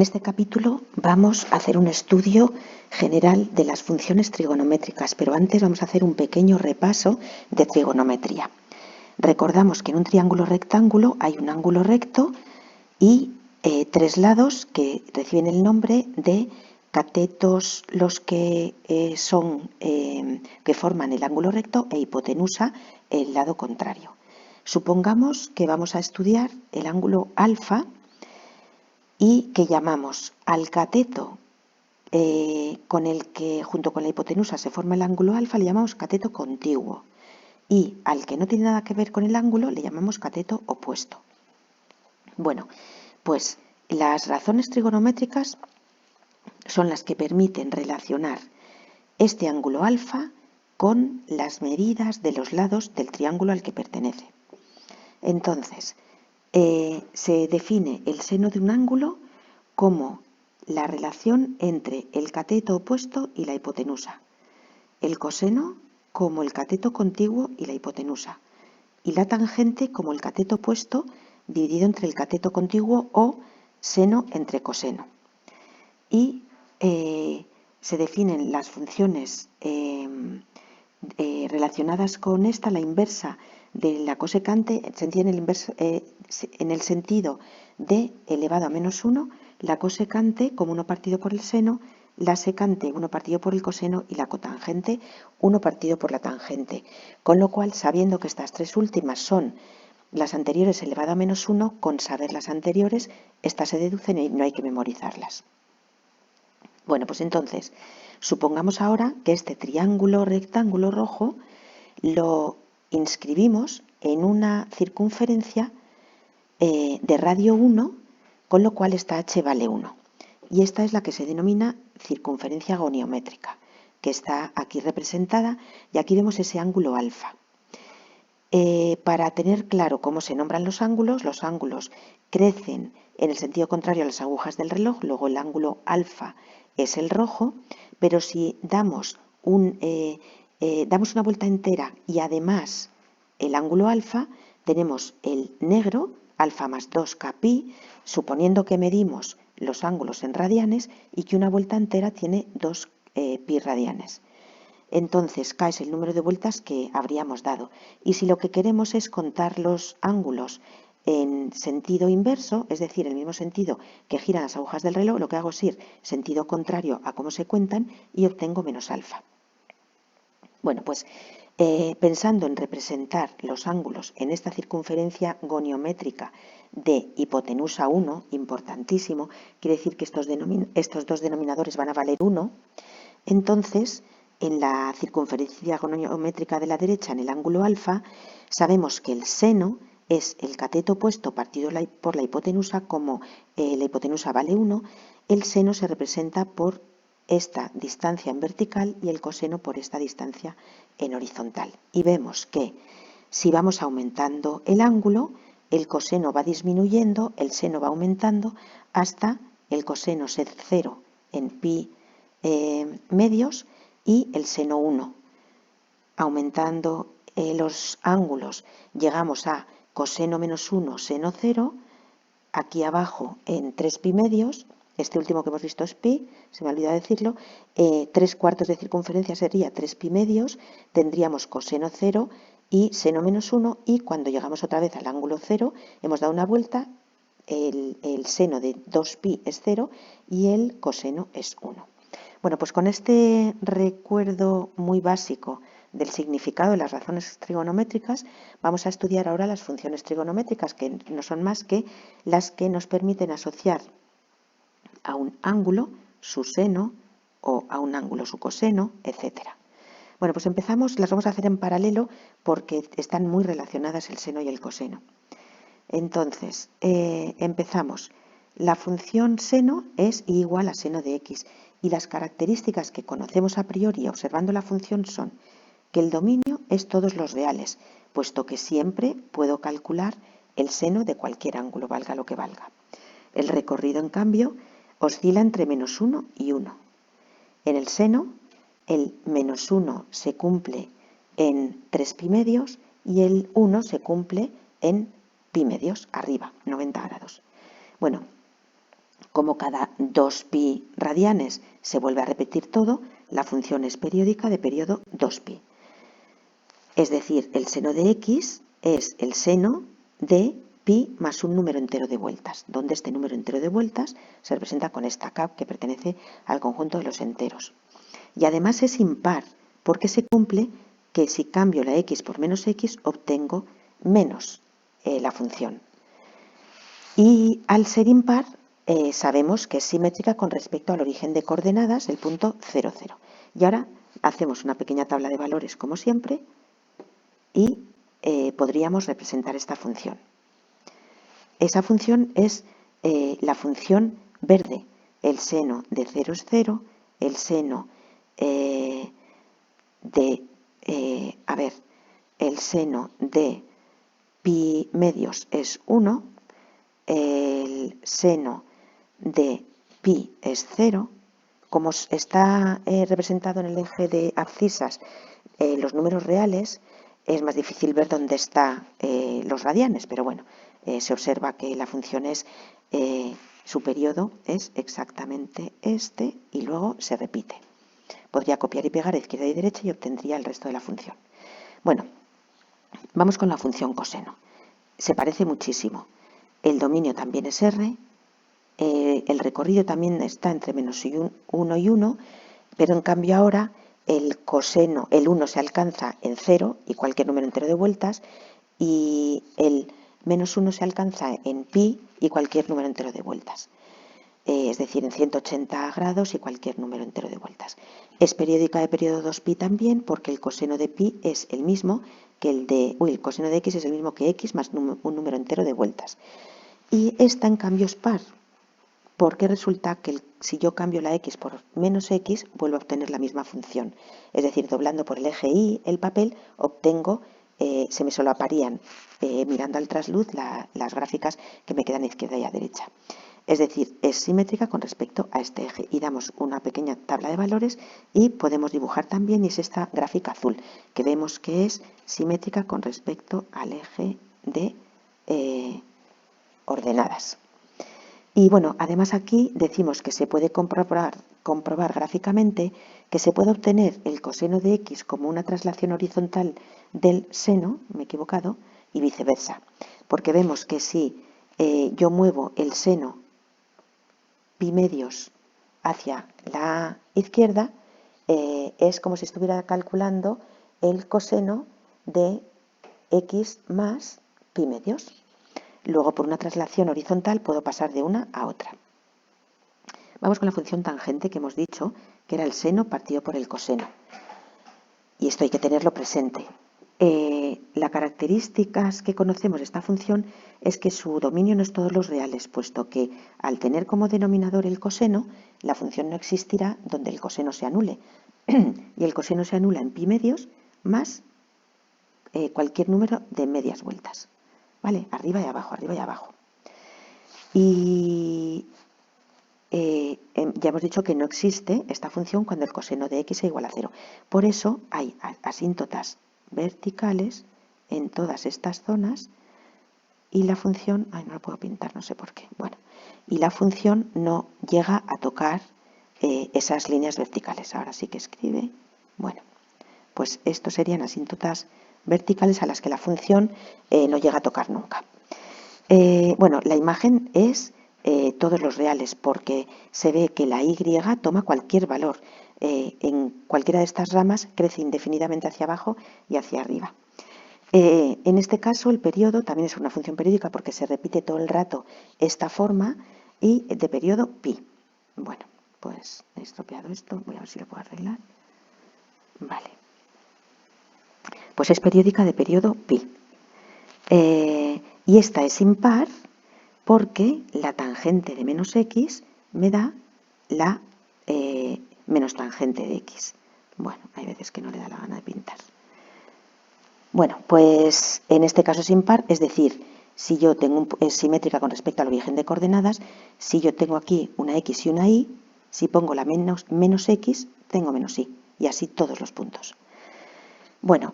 En este capítulo vamos a hacer un estudio general de las funciones trigonométricas, pero antes vamos a hacer un pequeño repaso de trigonometría. Recordamos que en un triángulo rectángulo hay un ángulo recto y tres lados que reciben el nombre de catetos, los que que forman el ángulo recto, e hipotenusa, el lado contrario. Supongamos que vamos a estudiar el ángulo alfa y que llamamos al cateto con el que junto con la hipotenusa se forma el ángulo alfa, le llamamos cateto contiguo, y al que no tiene nada que ver con el ángulo le llamamos cateto opuesto. Bueno, pues las razones trigonométricas son las que permiten relacionar este ángulo alfa con las medidas de los lados del triángulo al que pertenece. Entonces, se define el seno de un ángulo como la relación entre el cateto opuesto y la hipotenusa, el coseno como el cateto contiguo y la hipotenusa, y la tangente como el cateto opuesto dividido entre el cateto contiguo, o seno entre coseno. Y se definen las funciones relacionadas con esta, la inversa de la cosecante, se entiende en el sentido de elevado a menos 1, la cosecante como 1 partido por el seno, la secante 1 partido por el coseno y la cotangente 1 partido por la tangente. Con lo cual, sabiendo que estas tres últimas son las anteriores elevado a menos 1, con saber las anteriores, estas se deducen y no hay que memorizarlas. Bueno, pues entonces, supongamos ahora que este triángulo rectángulo rojo lo inscribimos en una circunferencia de radio 1, con lo cual esta h vale 1. Y esta es la que se denomina circunferencia goniométrica, que está aquí representada, y aquí vemos ese ángulo alfa. Para tener claro cómo se nombran los ángulos crecen en el sentido contrario a las agujas del reloj, luego el ángulo alfa es el rojo, pero si damos una vuelta entera y además el ángulo alfa, tenemos el negro, alfa más 2k pi, suponiendo que medimos los ángulos en radianes y que una vuelta entera tiene 2 pi radianes. Entonces k es el número de vueltas que habríamos dado. Y si lo que queremos es contar los ángulos en sentido inverso, es decir, en el mismo sentido que giran las agujas del reloj, lo que hago es ir sentido contrario a cómo se cuentan y obtengo menos alfa. Bueno, pues pensando en representar los ángulos en esta circunferencia goniométrica de hipotenusa 1, importantísimo, quiere decir que estos dos denominadores van a valer 1, entonces en la circunferencia goniométrica de la derecha, en el ángulo alfa, sabemos que el seno es el cateto opuesto partido por la hipotenusa. Como la hipotenusa vale 1, el seno se representa por esta distancia en vertical y el coseno por esta distancia en horizontal. Y vemos que si vamos aumentando el ángulo, el coseno va disminuyendo, el seno va aumentando, hasta el coseno ser 0 en pi medios y el seno 1. Aumentando los ángulos llegamos a coseno menos 1, seno 0, aquí abajo en 3 pi medios, este último que hemos visto es pi, se me ha olvidado decirlo, 3/4 de circunferencia sería 3 pi medios, tendríamos coseno 0 y seno menos 1, y cuando llegamos otra vez al ángulo 0, hemos dado una vuelta, el seno de 2pi es 0 y el coseno es 1. Bueno, pues con este recuerdo muy básico del significado de las razones trigonométricas, vamos a estudiar ahora las funciones trigonométricas, que no son más que las que nos permiten asociar a un ángulo su seno o a un ángulo su coseno, etc. Bueno, pues empezamos, las vamos a hacer en paralelo porque están muy relacionadas el seno y el coseno. Entonces, empezamos. La función seno es igual a seno de x, y las características que conocemos a priori observando la función son que el dominio es todos los reales, puesto que siempre puedo calcular el seno de cualquier ángulo, valga lo que valga. El recorrido, en cambio, oscila entre menos 1 y 1. En el seno, el menos 1 se cumple en 3 pi medios y el 1 se cumple en pi medios, arriba, 90 grados. Bueno, Como cada 2pi radianes se vuelve a repetir todo, la función es periódica de periodo 2pi. Es decir, el seno de x es el seno de pi más un número entero de vueltas, donde este número entero de vueltas se representa con esta k que pertenece al conjunto de los enteros. Y además es impar, porque se cumple que si cambio la x por menos x, obtengo menos la función. Y al ser impar, sabemos que es simétrica con respecto al origen de coordenadas, el punto 0, 0. Y ahora hacemos una pequeña tabla de valores, como siempre, y podríamos representar esta función. Esa función es la función verde. El seno de 0 es 0, el seno el seno de pi medios es 1, el seno de pi es 0. Como está representado en el eje de abscisas los números reales, es más difícil ver dónde están los radianes, pero bueno, se observa que la función es, su periodo es exactamente este y luego se repite. Podría copiar y pegar a izquierda y derecha y obtendría el resto de la función. Bueno, vamos con la función coseno. Se parece muchísimo. El dominio también es R, el recorrido también está entre menos 1 y 1, pero en cambio ahora el coseno, el 1 se alcanza en 0 y cualquier número entero de vueltas, y el menos 1 se alcanza en pi y cualquier número entero de vueltas. Es decir, en 180 grados y cualquier número entero de vueltas. Es periódica de periodo 2pi también, porque el coseno de pi es el mismo que el coseno de x es el mismo que x más un número entero de vueltas. Y esta en cambio es par, porque resulta que si yo cambio la x por menos x, vuelvo a obtener la misma función. Es decir, doblando por el eje y el papel, obtengo, se me solaparían mirando al trasluz las gráficas que me quedan a izquierda y a derecha. Es decir, es simétrica con respecto a este eje. Y damos una pequeña tabla de valores y podemos dibujar también, y es esta gráfica azul, que vemos que es simétrica con respecto al eje de ordenadas. Y bueno, además aquí decimos que se puede comprobar gráficamente que se puede obtener el coseno de x como una traslación horizontal del seno, me he equivocado, y viceversa. Porque vemos que si yo muevo el seno pi medios hacia la izquierda, es como si estuviera calculando el coseno de x más pi medios. Luego, por una traslación horizontal, puedo pasar de una a otra. Vamos con la función tangente que hemos dicho, que era el seno partido por el coseno. Y esto hay que tenerlo presente. Las características que conocemos de esta función es que su dominio no es todos los reales, puesto que al tener como denominador el coseno, la función no existirá donde el coseno se anule. Y el coseno se anula en pi medios más cualquier número de medias vueltas. ¿Vale? Arriba y abajo, arriba y abajo. Y ya hemos dicho que no existe esta función cuando el coseno de x es igual a 0. Por eso hay asíntotas verticales en todas estas zonas y la función, no la puedo pintar, no sé por qué, bueno, y la función no llega a tocar esas líneas verticales. Ahora sí que escribe, bueno, pues estos serían asíntotas verticales a las que la función no llega a tocar nunca. Bueno, la imagen es todos los reales, porque se ve que la y toma cualquier valor. En cualquiera de estas ramas crece indefinidamente hacia abajo y hacia arriba. En este caso, el periodo también es una función periódica porque se repite todo el rato esta forma y de periodo pi. Bueno, pues he estropeado esto, voy a ver si lo puedo arreglar. Vale. Pues es periódica de periodo pi. Y esta es impar porque la tangente de menos x me da la menos tangente de x. Bueno, hay veces que no le da la gana de pintar. Bueno, pues en este caso es impar, es decir, si yo tengo es simétrica con respecto al origen de coordenadas, si yo tengo aquí una x y una y, si pongo la menos x, tengo menos y, y así todos los puntos. Bueno,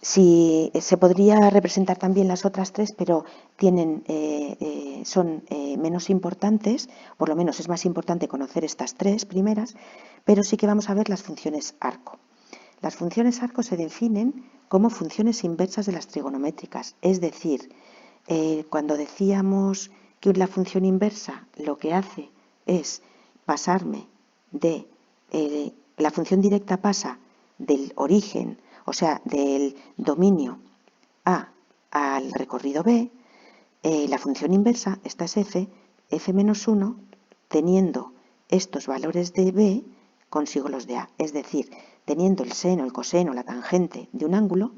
si se podría representar también las otras tres, pero son menos importantes, por lo menos es más importante conocer estas tres primeras, pero sí que vamos a ver las funciones arco. Las funciones arco se definen como funciones inversas de las trigonométricas, es decir, cuando decíamos que la función inversa lo que hace es pasarme de, la función directa pasa del origen, o sea, del dominio A al recorrido B, la función inversa, esta es f menos 1, teniendo estos valores de B, consigo los de A. Es decir, teniendo el seno, el coseno, la tangente de un ángulo,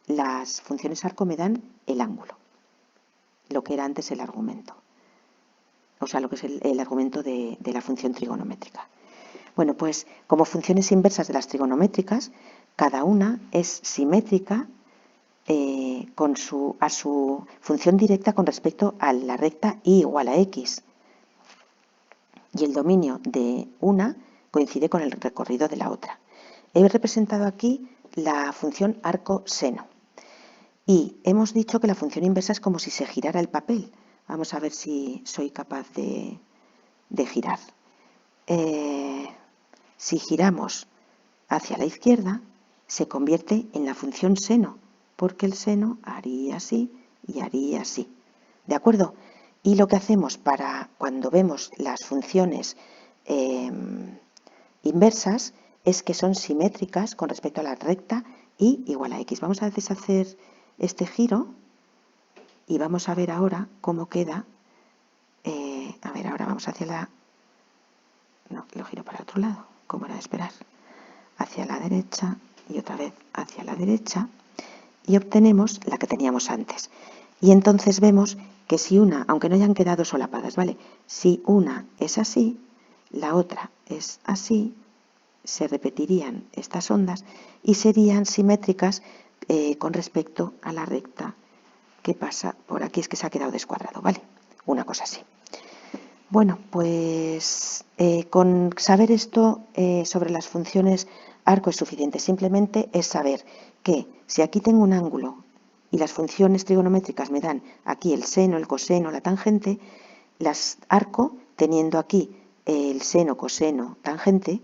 las funciones arco me dan el ángulo, lo que era antes el argumento. O sea, lo que es el argumento de la función trigonométrica. Bueno, pues como funciones inversas de las trigonométricas, cada una es simétrica a su función directa con respecto a la recta y igual a x. Y el dominio de una coincide con el recorrido de la otra. He representado aquí la función arco-seno. Y hemos dicho que la función inversa es como si se girara el papel. Vamos a ver si soy capaz de girar. Si giramos hacia la izquierda, se convierte en la función seno, porque el seno haría así y haría así. ¿De acuerdo? Y lo que hacemos para cuando vemos las funciones inversas es que son simétricas con respecto a la recta y igual a x. Vamos a deshacer este giro y vamos a ver ahora cómo queda. A ver, ahora vamos hacia la... No, lo giro para el otro lado, como era de esperar. Hacia la derecha y otra vez hacia la derecha y obtenemos la que teníamos antes. Y entonces vemos que si una, aunque no hayan quedado solapadas, ¿vale? Si una es así, la otra es así, se repetirían estas ondas y serían simétricas con respecto a la recta que pasa por aquí. Es que se ha quedado descuadrado, ¿vale? Una cosa así. Bueno, pues con saber esto sobre las funciones arco es suficiente. Simplemente es saber que si aquí tengo un ángulo y las funciones trigonométricas me dan aquí el seno, el coseno, la tangente, las arco, teniendo aquí el seno, coseno, tangente,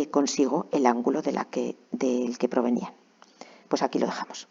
consigo el ángulo del que provenían. Pues aquí lo dejamos.